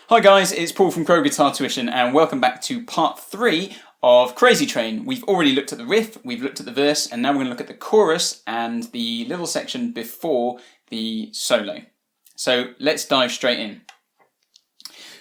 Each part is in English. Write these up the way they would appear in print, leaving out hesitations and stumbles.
Hi guys, it's Paul from Crow Guitar Tuition and welcome back to part 3 of Crazy Train. We've already looked at the riff, we've looked at the verse, and now we're going to look at the chorus and the little section before the solo. So let's dive straight in.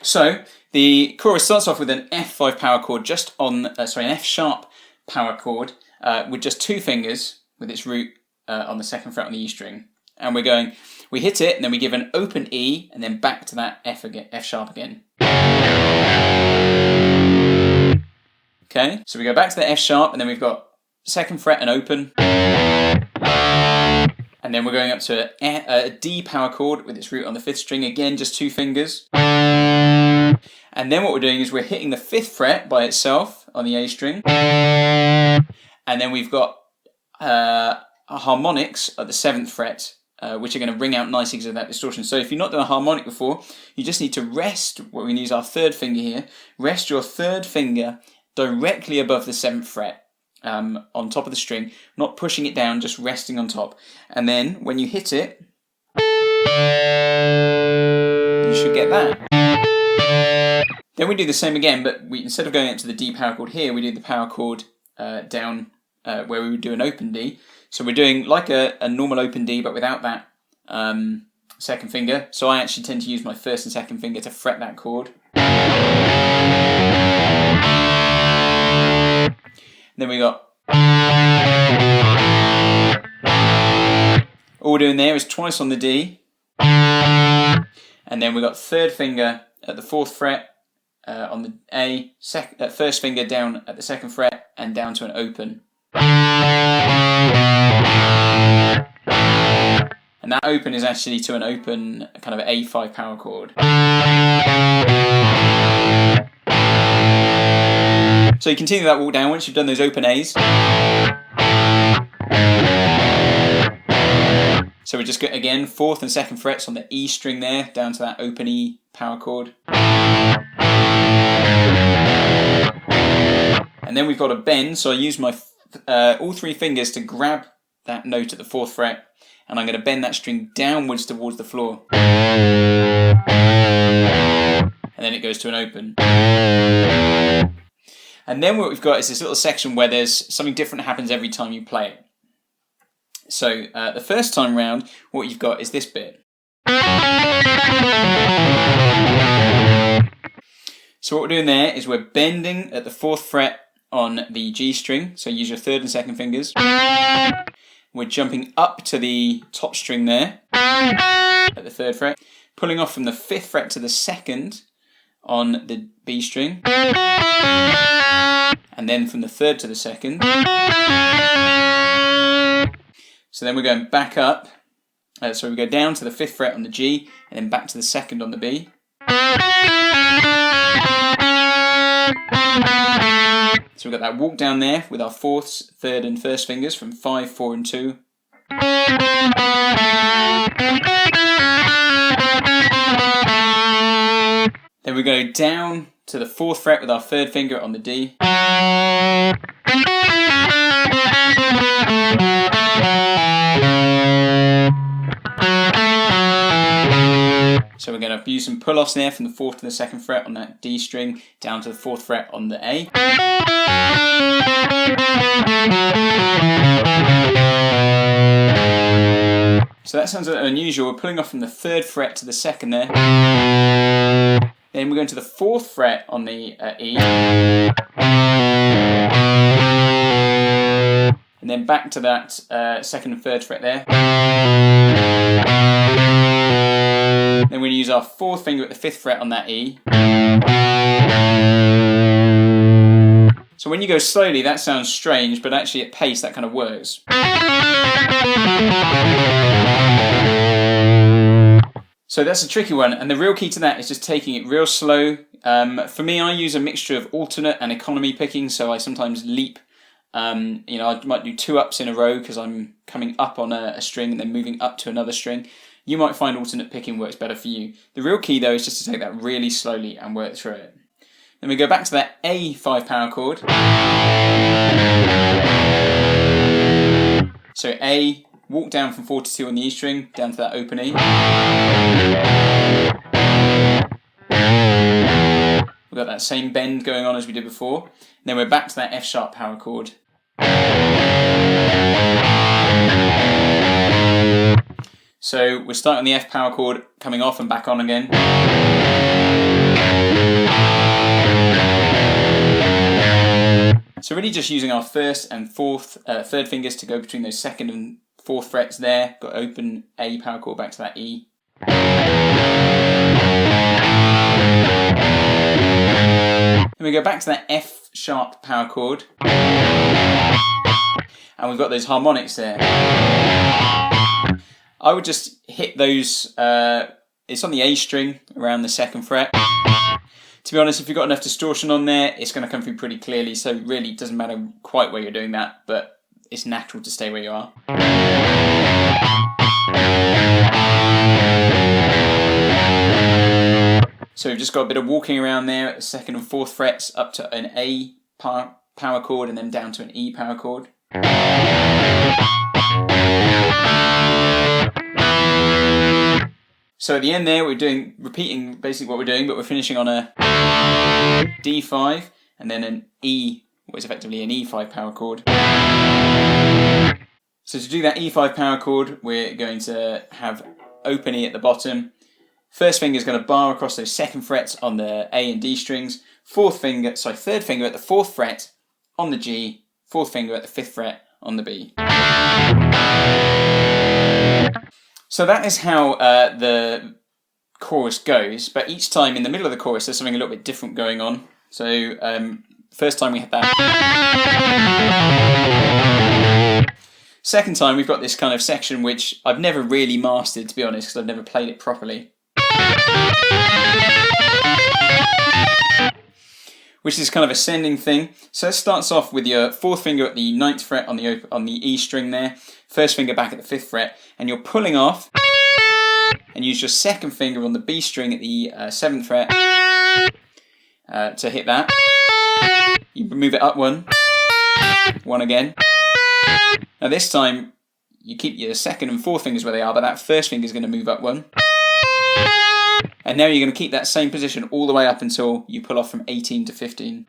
So the chorus starts off with an F5 power chord just on, an F sharp power chord with just two fingers with its root on the second fret on the E string. And we hit it, and then we give an open E, and then back to that F again, F sharp again. Okay, so we go back to the F sharp, and then we've got second fret and open, and then we're going up to a D power chord with its root on the fifth string, again just two fingers. And then what we're doing is we're hitting the fifth fret by itself on the A string, and then we've got harmonics at the seventh fret, which are going to ring out nicely because of that distortion. So if you've not done a harmonic before, you just need to rest, we're going to use our third finger here, rest your third finger directly above the seventh fret on top of the string, not pushing it down, just resting on top. And then when you hit it, you should get that. Then we do the same again, but instead of going up to the D power chord here, we do the power chord down where we would do an open D. So we're doing like a normal open D, but without that second finger. So I actually tend to use my first and second finger to fret that chord. And then we got... all we're doing there is twice on the D. And then we got third finger at the fourth fret on the A, first finger down at the second fret and down to an open. And that open is actually to an open kind of A5 power chord. So you continue that walk down once you've done those open A's. So we just get again fourth and second frets on the E string there, down to that open E power chord. And then we've got a bend, so I use my all three fingers to grab that note at the fourth fret, and I'm going to bend that string downwards towards the floor. And then it goes to an open. And then what we've got is this little section where there's something different that happens every time you play it. So the first time round, what you've got is this bit. So what we're doing there is we're bending at the fourth fret on the G string, so use your third and second fingers. We're jumping up to the top string there at the third fret, pulling off from the fifth fret to the second on the B string, and then from the third to the second. So then we're going back up, so we go down to the fifth fret on the G, and then back to the second on the B. So we've got that walk down there with our fourths, third and first fingers from 5, 4 and 2. Then we go down to the fourth fret with our third finger on the D. So we're going to use some pull-offs there from the fourth to the second fret on that D string, down to the fourth fret on the A. So that sounds a bit unusual. We're pulling off from the third fret to the second there. Then we're going to the fourth fret on the E. And then back to that second and third fret there. Then we're going to use our fourth finger at the fifth fret on that E. So when you go slowly, that sounds strange, but actually at pace, that kind of works. So that's a tricky one, and the real key to that is just taking it real slow. For me, I use a mixture of alternate and economy picking, so I sometimes leap. I might do two ups in a row because I'm coming up on a string and then moving up to another string. You might find alternate picking works better for you. The real key though is just to take that really slowly and work through it. Then we go back to that A5 power chord. So A, walk down from 4 to 2 on the E string, down to that open E. We've got that same bend going on as we did before. And then we're back to that F sharp power chord. So we're starting on the F power chord, coming off and back on again. So really just using our first and third fingers to go between those second and fourth frets there. Got open A power chord back to that E. Then we go back to that F sharp power chord. And we've got those harmonics there. I would just hit those, it's on the A string around the second fret. To be honest, if you've got enough distortion on there, it's going to come through pretty clearly, so really it doesn't matter quite where you're doing that, but it's natural to stay where you are. So we've just got a bit of walking around there at the second and fourth frets up to an A power chord and then down to an E power chord. So at the end there, we're repeating basically what we're doing, but we're finishing on a D5 and then an E, what is effectively an E5 power chord. So to do that E5 power chord, we're going to have open E at the bottom. First finger is going to bar across those second frets on the A and D strings. Third finger at the fourth fret on the G, fourth finger at the fifth fret on the B. So that is how the chorus goes, but each time in the middle of the chorus there's something a little bit different going on. So first time we had that. Second time we've got this kind of section which I've never really mastered, to be honest, because I've never played it properly. Which is kind of ascending thing. So it starts off with your fourth finger at the ninth fret on the E string there, first finger back at the fifth fret, and you're pulling off, and use your second finger on the B string at the seventh fret to hit that. You move it up one again. Now this time you keep your second and fourth fingers where they are, but that first finger is going to move up one. And now you're going to keep that same position all the way up until you pull off from 18 to 15.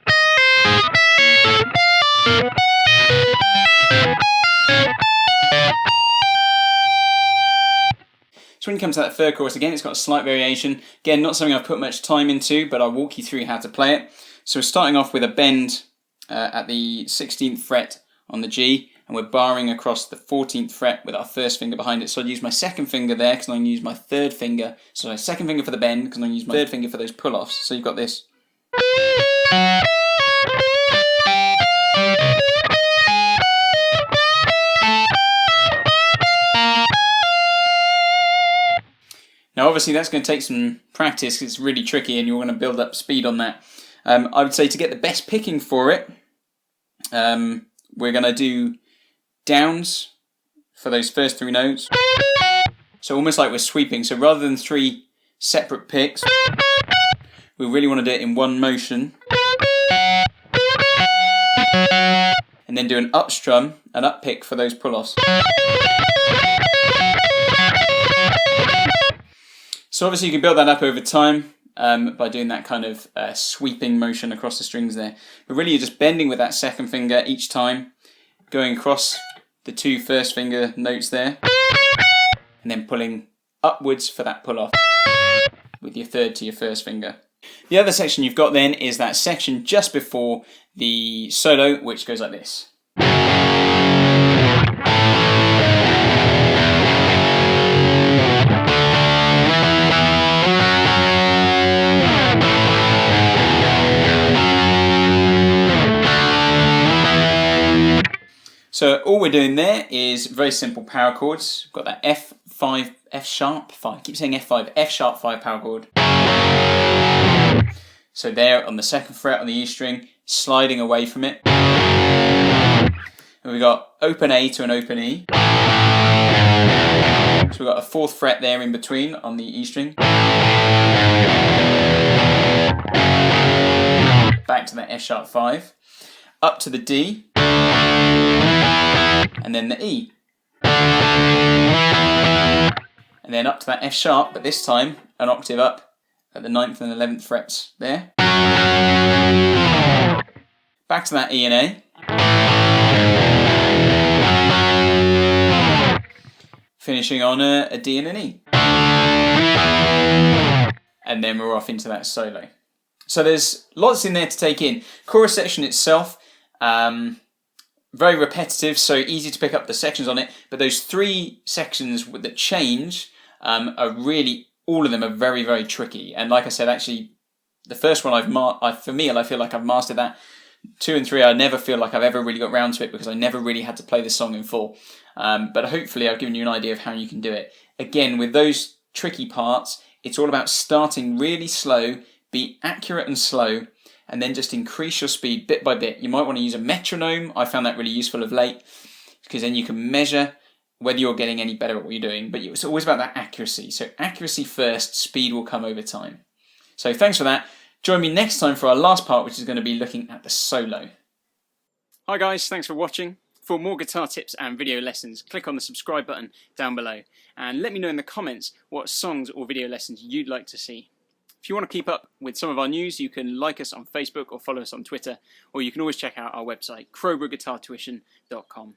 So when you come to that third chorus, again, it's got a slight variation. Again, not something I've put much time into, but I'll walk you through how to play it. So we're starting off with a bend at the 16th fret on the G, and we're barring across the 14th fret with our first finger behind it. So I'd use my second finger there because I'm going to use my third finger. So my second finger for the bend because I'm going to use my third finger for those pull-offs. So you've got this. Now obviously that's going to take some practice because it's really tricky and you're going to build up speed on that. I would say to get the best picking for it, we're going to do downs for those first three notes. So almost like we're sweeping. So rather than three separate picks, we really want to do it in one motion. And then do an up strum, an up pick for those pull-offs. So obviously you can build that up over time by doing that kind of sweeping motion across the strings there. But really you're just bending with that second finger each time, going across the two first finger notes there, and then pulling upwards for that pull-off with your third to your first finger. The other section you've got then is that section just before the solo, which goes like this. So all we're doing there is very simple power chords. We've got that F5, F sharp 5, I keep saying F5, F sharp 5 power chord. So there on the second fret on the E string, sliding away from it. And we've got open A to an open E. So we've got a fourth fret there in between on the E string. Back to that F sharp 5. Up to the D. And then the E. And then up to that F sharp, but this time an octave up at the 9th and 11th frets there. Back to that E and A. Finishing on a D and an E. And then we're off into that solo. So there's lots in there to take in. Chorus section itself, very repetitive, so easy to pick up the sections on it. But those 3 sections that change are really, all of them are very, very tricky. And like I said, actually, the first one for me, I feel like I've mastered that. 2 and 3, I never feel like I've ever really got round to it because I never really had to play the song in full. But hopefully I've given you an idea of how you can do it. Again, with those tricky parts, it's all about starting really slow, be accurate and slow, and then just increase your speed bit by bit. You might want to use a metronome. I found that really useful of late because then you can measure whether you're getting any better at what you're doing. But it's always about that accuracy. So accuracy first, speed will come over time. So thanks for that. Join me next time for our last part, which is going to be looking at the solo. Hi guys, thanks for watching. For more guitar tips and video lessons, click on the subscribe button down below and let me know in the comments what songs or video lessons you'd like to see. If you want to keep up with some of our news, you can like us on Facebook or follow us on Twitter, or you can always check out our website, crowboroughguitartuition.com.